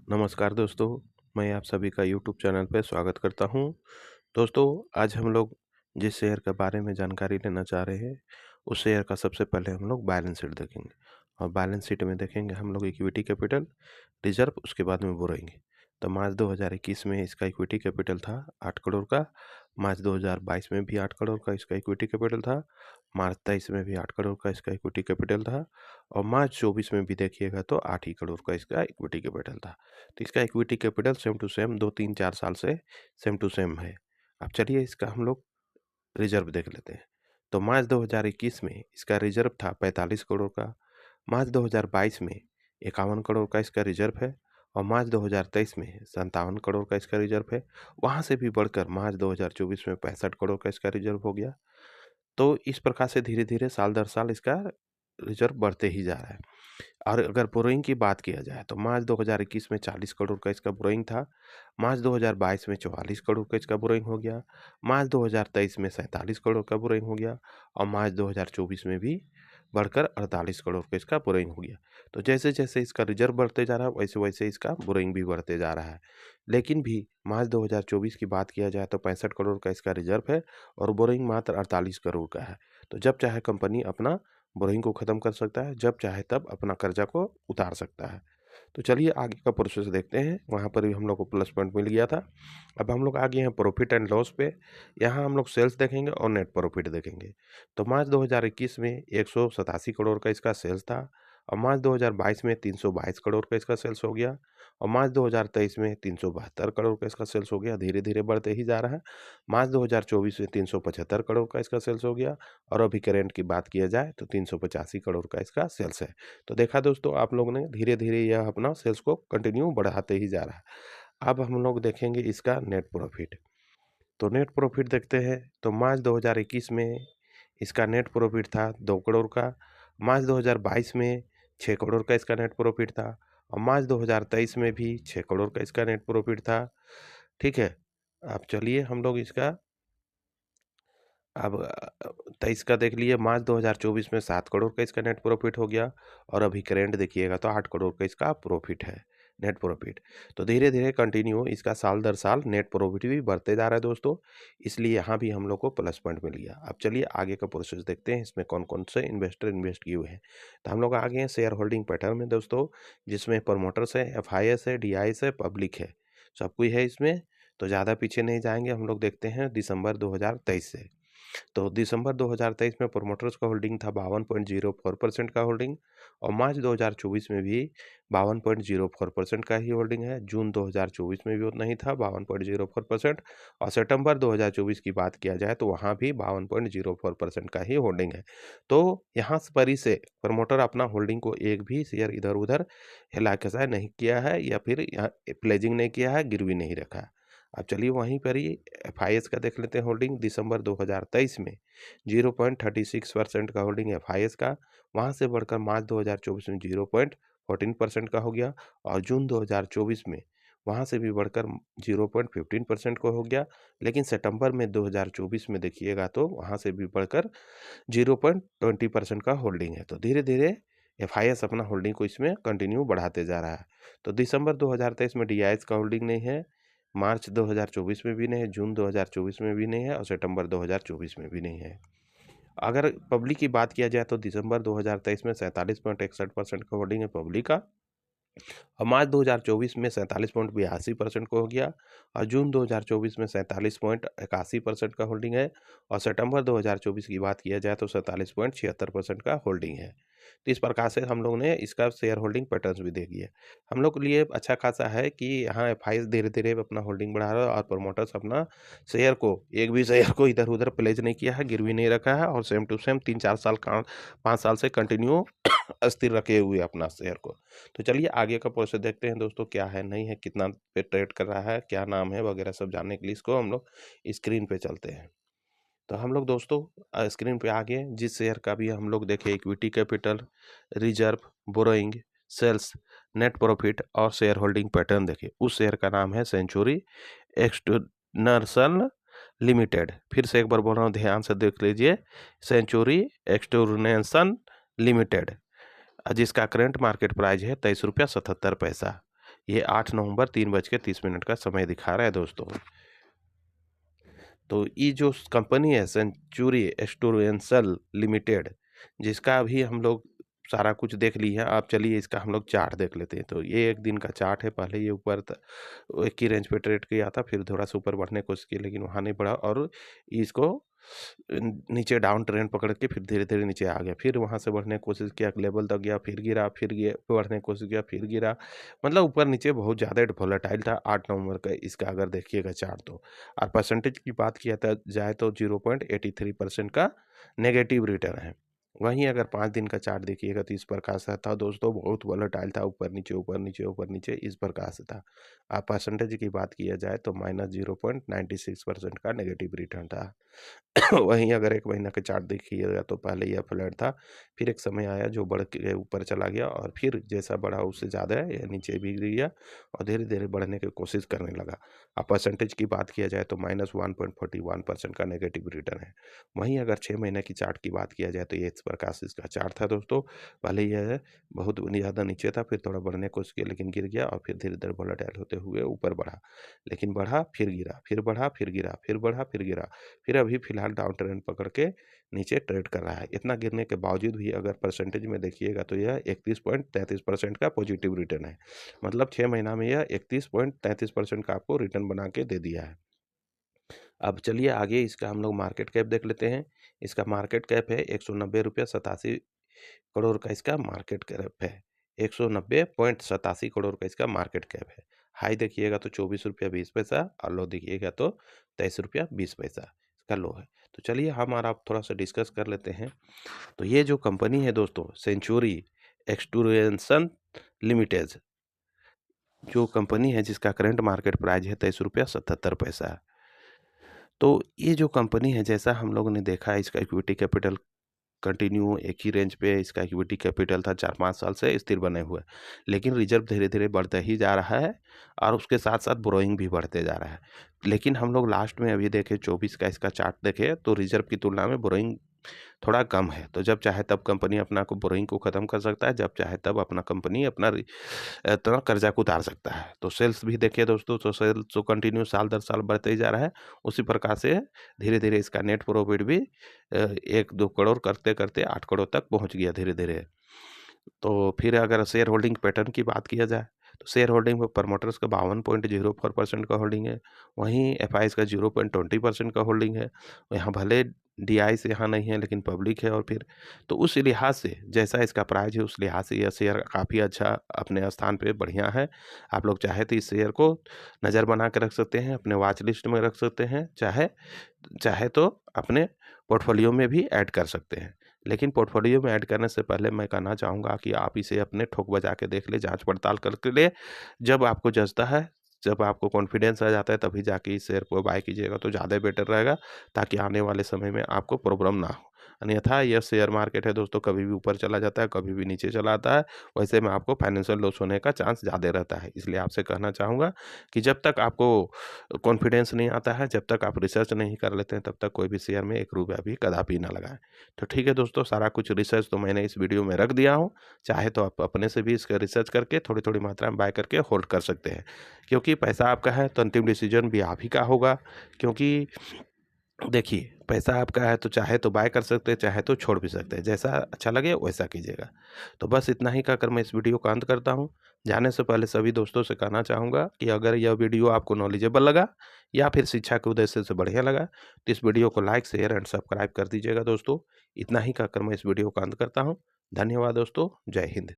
नमस्कार दोस्तों, मैं आप सभी का यूट्यूब चैनल पे स्वागत करता हूँ। दोस्तों, आज हम लोग जिस शेयर के बारे में जानकारी लेना चाह रहे हैं, उस शेयर का सबसे पहले हम लोग बैलेंस शीट देखेंगे और बैलेंस शीट में देखेंगे हम लोग इक्विटी कैपिटल, रिजर्व, उसके बाद में बोरोइंग। तो मार्च 2021 में इसका इक्विटी कैपिटल था 8 करोड़ का, मार्च 2022 में भी 8 करोड़ का इसका इक्विटी कैपिटल था, मार्च 23 में भी 8 करोड़ का इसका इक्विटी कैपिटल था और मार्च 24 में भी देखिएगा तो 8 ही करोड़ का इसका इक्विटी कैपिटल था। तो इसका equity capital same to same 2-3-4 साल से सेम टू सेम है। अब चलिए इसका हम लोग रिजर्व देख लेते हैं। तो मार्च 2021 में इसका रिजर्व था 45 करोड़ का, मार्च 2022 में 51 करोड़ का इसका रिजर्व है और मार्च 2023 में 57 करोड़ का इसका रिजर्व है। वहाँ से भी बढ़कर मार्च 2024 में 65 करोड़ का इसका रिजर्व हो गया। तो इस प्रकार से धीरे-धीरे साल दर साल इसका रिजर्व बढ़ते ही जा रहा है। और अगर बोरोइंग की बात किया जाए तो मार्च 2021 में 40 करोड़ का इसका बोरोइंग था, मार्च 2022 में 44 करोड़ का इसका बोरोइंग हो गया, मार्च 2023 में 47 करोड़ का बोरोइंग हो गया और मार्च 2024 में भी बढ़कर 48 करोड़ का इसका बोरोइंग हो गया। तो जैसे-जैसे इसका रिजर्व बढ़ते जा रहा है, वैसे-वैसे इसका बोरोइंग भी बढ़ते जा रहा है। लेकिन भी मार्च 2024 की बात किया जाए तो 65 करोड़ का इसका रिजर्व है और बोरोइंग मात्र 48 करोड़ का है। तो जब चाहे कंपनी अपना बोरिंग को ख़त्म कर सकता है, जब चाहे तब अपना कर्जा को उतार सकता है। तो चलिए आगे का प्रोसेस देखते हैं, वहाँ पर भी हम लोग को प्लस पॉइंट मिल गया था। अब हम लोग आ गए हैं प्रॉफिट एंड लॉस पे, यहाँ हम लोग सेल्स देखेंगे और नेट प्रॉफिट देखेंगे। तो मार्च 2021 में 187 करोड़ का इसका सेल्स था और मार्च 2022 में 322 करोड़ का इसका सेल्स हो गया और मार्च 2023 में 372 करोड़ का इसका सेल्स हो गया, धीरे-धीरे बढ़ते ही जा रहा है। मार्च 2024 में 375 करोड़ का इसका सेल्स हो गया और अभी करेंट की बात किया जाए तो 385 करोड़ का इसका सेल्स है। तो देखा दोस्तों आप लोगों ने धीरे-धीरे यह अपना सेल्स को कंटिन्यू बढ़ाते ही जा रहा है। अब हम लोग देखेंगे इसका नेट प्रॉफिट। तो नेट प्रॉफिट देखते हैं तो मार्च 2021 में इसका नेट प्रॉफिट था 2 करोड़ का, मार्च 2022 में 6 करोड़ का इसका नेट प्रॉफिट था और मार्च 2023 में भी 6 करोड़ का इसका नेट प्रॉफिट था। ठीक है? अब चलिए हम लोग इसका अब 23 का देख लिए, मार्च 2024 में 7 करोड़ का इसका नेट प्रॉफिट हो गया और अभी करेंट देखिएगा तो 8 करोड़ का इसका प्रॉफिट है, नेट प्रॉफिट। तो धीरे-धीरे कंटिन्यू इसका साल दर साल नेट प्रॉफिट भी बढ़ते जा रहा है दोस्तों, इसलिए यहाँ भी हम लोग को प्लस पॉइंट मिल गया। अब चलिए आगे का प्रोसेस देखते हैं, इसमें कौन-कौन से इन्वेस्टर इन्वेस्ट किए हुए हैं। तो हम लोग आ गए हैं शेयर होल्डिंग पैटर्न में दोस्तों, जिसमें प्रमोटर्स है, एफआईएस है, डीआईएस है, पब्लिक है, सब कोई है इसमें। तो ज़्यादा पीछे नहीं जाएँगे, हम लोग देखते हैं दिसंबर 2023 से। तो दिसंबर 2023 में प्रोमोटर्स का होल्डिंग था 52.04% का होल्डिंग और मार्च 2024 में भी 52.04% का ही होल्डिंग है। जून 2024 में भी उतना ही था 52.04% और सितंबर 2024 की बात किया जाए तो वहाँ भी 52.04% का ही होल्डिंग है। तो यहाँ पर ही से प्रमोटर अपना होल्डिंग को एक भी शेयर इधर-उधर हिला-कसाई नहीं किया है या फिर यहाँ प्लेजिंग नहीं किया है, गिरवी नहीं रखा है। अब चलिए वहीं पर ही एफआईएस का देख लेते हैं होल्डिंग दिसंबर 2023 में 0.36% का होल्डिंग एफआईएस का, वहाँ से बढ़कर मार्च 2024 में 0.14% का हो गया और जून 2024 में वहाँ से भी बढ़कर 0.15% का हो गया, लेकिन सितंबर में 2024 में देखिएगा तो वहाँ से भी बढ़कर 0.20% का होल्डिंग है। तो धीरे-धीरे एफआईएस अपना होल्डिंग को इसमें कंटिन्यू बढ़ाते जा रहा है। तो दिसंबर 2023 में डीआईएस का होल्डिंग नहीं है, मार्च 2024 में भी नहीं है, जून 2024 में भी नहीं है और सितंबर 2024 में भी नहीं है। अगर पब्लिक की बात किया जाए तो दिसंबर 2023 में 47.61% का होल्डिंग है पब्लिक का और मार्च 2024 में 47.82% का हो गया और जून 2024 में 47.81% का होल्डिंग है और सितंबर 2024 की बात किया जाए तो 47.76% का होल्डिंग है। तो इस प्रकार से हम लोग ने इसका शेयर होल्डिंग पैटर्न्स भी देख लिया। हम लोग के लिए अच्छा खासा है कि यहाँ एफआईएस धीरे-धीरे अपना होल्डिंग बढ़ा रहा है और प्रमोटर्स अपना शेयर को एक भी शेयर को इधर-उधर प्लेज नहीं किया है, गिरवी नहीं रखा है और सेम टू सेम 3-4 साल का 5 साल से कंटिन्यू अस्थिर रखे हुए अपना शेयर को। तो चलिए आगे का प्रोसेस देखते हैं दोस्तों, क्या है नहीं है, कितना पे ट्रेड कर रहा है, क्या नाम है वगैरह सब जानने के लिए इसको हम लोग स्क्रीन पे चलते हैं। तो हम लोग दोस्तों स्क्रीन पे आ गए, जिस शेयर का भी हम लोग देखें equity capital, reserve, borrowing, sales, net profit और शेयर होल्डिंग पैटर्न देखें, उस शेयर का नाम है सेंचुरी एक्सटर्नल लिमिटेड। फिर से एक बार बोल रहा हूँ, ध्यान से देख लीजिए, सेंचुरी एक्सटर्नेशन लिमिटेड, जिसका करंट मार्केट प्राइस है 23 रुपया 77 पैसा। ये 8 नवंबर 3:30 का समय दिखा रहा है दोस्तों। तो ये जो कंपनी है सेंचुरी एक्सटूरेंसल लिमिटेड, जिसका अभी हम लोग सारा कुछ देख लिया है, अब चलिए इसका हम लोग चार्ट देख लेते हैं। तो ये 1 दिन का चार्ट है, पहले ये ऊपर एक ही रेंज पे ट्रेड किया था, फिर थोड़ा सा ऊपर बढ़ने की कोशिश की लेकिन वहाँ नहीं बढ़ा और इसको नीचे डाउन ट्रेंड पकड़ के फिर धीरे-धीरे नीचे आ गया। फिर वहाँ से बढ़ने की कोशिश किया, लेवल तक गया, फिर गिरा, बढ़ने की कोशिश किया, फिर गिरा। मतलब ऊपर-नीचे बहुत ज़्यादा वोलेटाइल था 8 नवंबर का इसका अगर देखिएगा चार्ट तो। और परसेंटेज की बात किया जाए तो 0.83% का नेगेटिव रिटर्न है। वहीं अगर 5 दिन का चार्ट देखिएगा तो इस प्रकार से था दोस्तों, बहुत वोलेटाइल था, ऊपर-नीचे, ऊपर-नीचे, ऊपर-नीचे इस प्रकार से था। परसेंटेज की बात किया जाए तो -0.96% का नेगेटिव रिटर्न था। वहीं अगर 1 महीना का चार्ट देखिएगा तो पहले यह फ्लैट था, फिर एक समय आया जो बढ़ के ऊपर चला गया और फिर जैसा बढ़ा उससे ज़्यादा यह नीचे भी गिर गया और धीरे-धीरे बढ़ने की कोशिश करने लगा। अब परसेंटेज की बात किया जाए तो -1.41% का नेगेटिव रिटर्न है। वहीं अगर 6 महीने की चार्ट की बात किया जाए तो ये इस प्रकार से इसका चार्ट था दोस्तों। पहले यह बहुत ज़्यादा नीचे था, फिर थोड़ा बढ़ने की कोशिश की लेकिन गिर गया और फिर धीरे-धीरे वोलेटाइल होते हुए ऊपर बढ़ा। लेकिन बढ़ा, फिर गिरा, फिर बढ़ा, फिर गिरा, फिर बढ़ा, फिर गिरा। फिर अभी फिलहाल डाउन ट्रेंड पकड़ के नीचे ट्रेड कर रहा है। इतना गिरने के बावजूद भी अगर परसेंटेज में देखिएगा तो यह 31.33% का पॉजिटिव रिटर्न है। मतलब 6 महीना में यह 31.33% का आपको रिटर्न बना के दे दिया है। अब चलिए आगे इसका हम लोग मार्केट कैप देख लेते हैं। इसका मार्केट कैप है ₹190.87 करोड़ का इसका मार्केट कैप है। 190.87 करोड़ का इसका मार्केट कैप है। हाई देखिएगा तो ₹24.20 और लो देखिएगा तो ₹23.20 इसका लो है। तो चलिए हम और आप थोड़ा-सा डिस्कस कर लेते हैं। तो ये जो कंपनी है दोस्तों सेंचुरी एक्सटूरेंसन लिमिटेड, जो कंपनी है जिसका करंट मार्केट प्राइस है ₹23.77। तो ये जो कंपनी है जैसा हम लोगों ने देखा इसका इक्विटी कैपिटल कंटिन्यू एक ही रेंज पे इसका इक्विटी कैपिटल था 4-5 साल से स्थिर बने हुए। लेकिन रिज़र्व धीरे-धीरे बढ़ता ही जा रहा है और उसके साथ-साथ बोरोइंग भी बढ़ते जा रहा है। लेकिन हम लोग लास्ट में अभी देखें 24 का इसका चार्ट देखें तो रिज़र्व की तुलना में बोरोइंग थोड़ा कम है। तो जब चाहे तब कंपनी अपना को बोरोइंग को ख़त्म कर सकता है, जब चाहे तब अपना कंपनी अपना थोड़ा कर्जा को उतार सकता है। तो सेल्स भी देखिए दोस्तों, तो सेल्स तो कंटिन्यू साल दर साल बढ़ते ही जा रहा है। उसी प्रकार से धीरे-धीरे इसका नेट प्रॉफिट भी 1-2 करोड़ करते-करते 8 करोड़ तक पहुँच गया धीरे-धीरे। तो फिर अगर शेयर होल्डिंग पैटर्न की बात किया जाए, तो शेयर होल्डिंग में प्रमोटर्स का 52.04% का होल्डिंग है। वहीं एफआईज़ का 0.20% का होल्डिंग है। यहाँ भले डीआईज़ यहाँ नहीं है लेकिन पब्लिक है और फिर तो उस लिहाज से जैसा इसका प्राइस है उस लिहाज से यह शेयर काफ़ी अच्छा अपने स्थान पे बढ़िया है। आप लोग चाहे तो इस शेयर को नज़र बना के रख सकते हैं, अपने वॉच लिस्ट में रख सकते हैं, चाहे चाहे तो अपने पोर्टफोलियो में भी ऐड कर सकते हैं। लेकिन पोर्टफोलियो में ऐड करने से पहले मैं कहना चाहूँगा कि आप इसे अपने ठोक बजा के देख लें, जाँच-पड़ताल करके लें। जब आपको जचता है, जब आपको कॉन्फिडेंस आ जाता है तभी जाके इस शेयर को बाय कीजिएगा तो ज़्यादा बेटर रहेगा, ताकि आने वाले समय में आपको प्रॉब्लम ना हो। अन्यथा यह शेयर मार्केट है दोस्तों, कभी भी ऊपर चला जाता है, कभी भी नीचे चला आता है। वैसे में आपको फाइनेंशियल लॉस होने का चांस ज़्यादा रहता है। इसलिए आपसे कहना चाहूँगा कि जब तक आपको कॉन्फिडेंस नहीं आता है, जब तक आप रिसर्च नहीं कर लेते हैं, तब तक कोई भी शेयर में 1 रुपया भी कदापि ना लगाएँ। तो ठीक है दोस्तों, सारा कुछ रिसर्च तो मैंने इस वीडियो में रख दिया हूँ। चाहे तो आप अपने से भी इसका रिसर्च करके थोड़ी-थोड़ी मात्रा में बाय करके होल्ड कर सकते हैं। क्योंकि पैसा आपका है तो अंतिम डिसीज़न भी आप ही का होगा। क्योंकि देखिए, पैसा आपका है तो चाहे तो बाय कर सकते हैं, चाहे तो छोड़ भी सकते हैं। जैसा अच्छा लगे वैसा कीजिएगा। तो बस इतना ही कहकर मैं इस वीडियो का अंत करता हूँ। जाने से पहले सभी दोस्तों से कहना चाहूँगा कि अगर यह वीडियो आपको नॉलेजेबल लगा या फिर शिक्षा के उद्देश्य से बढ़िया लगा, तो इस वीडियो को लाइक, शेयर एंड सब्सक्राइब कर दीजिएगा दोस्तों। इतना ही कहकर मैं इस वीडियो का अंत करता हूँ। धन्यवाद दोस्तों। जय हिंद।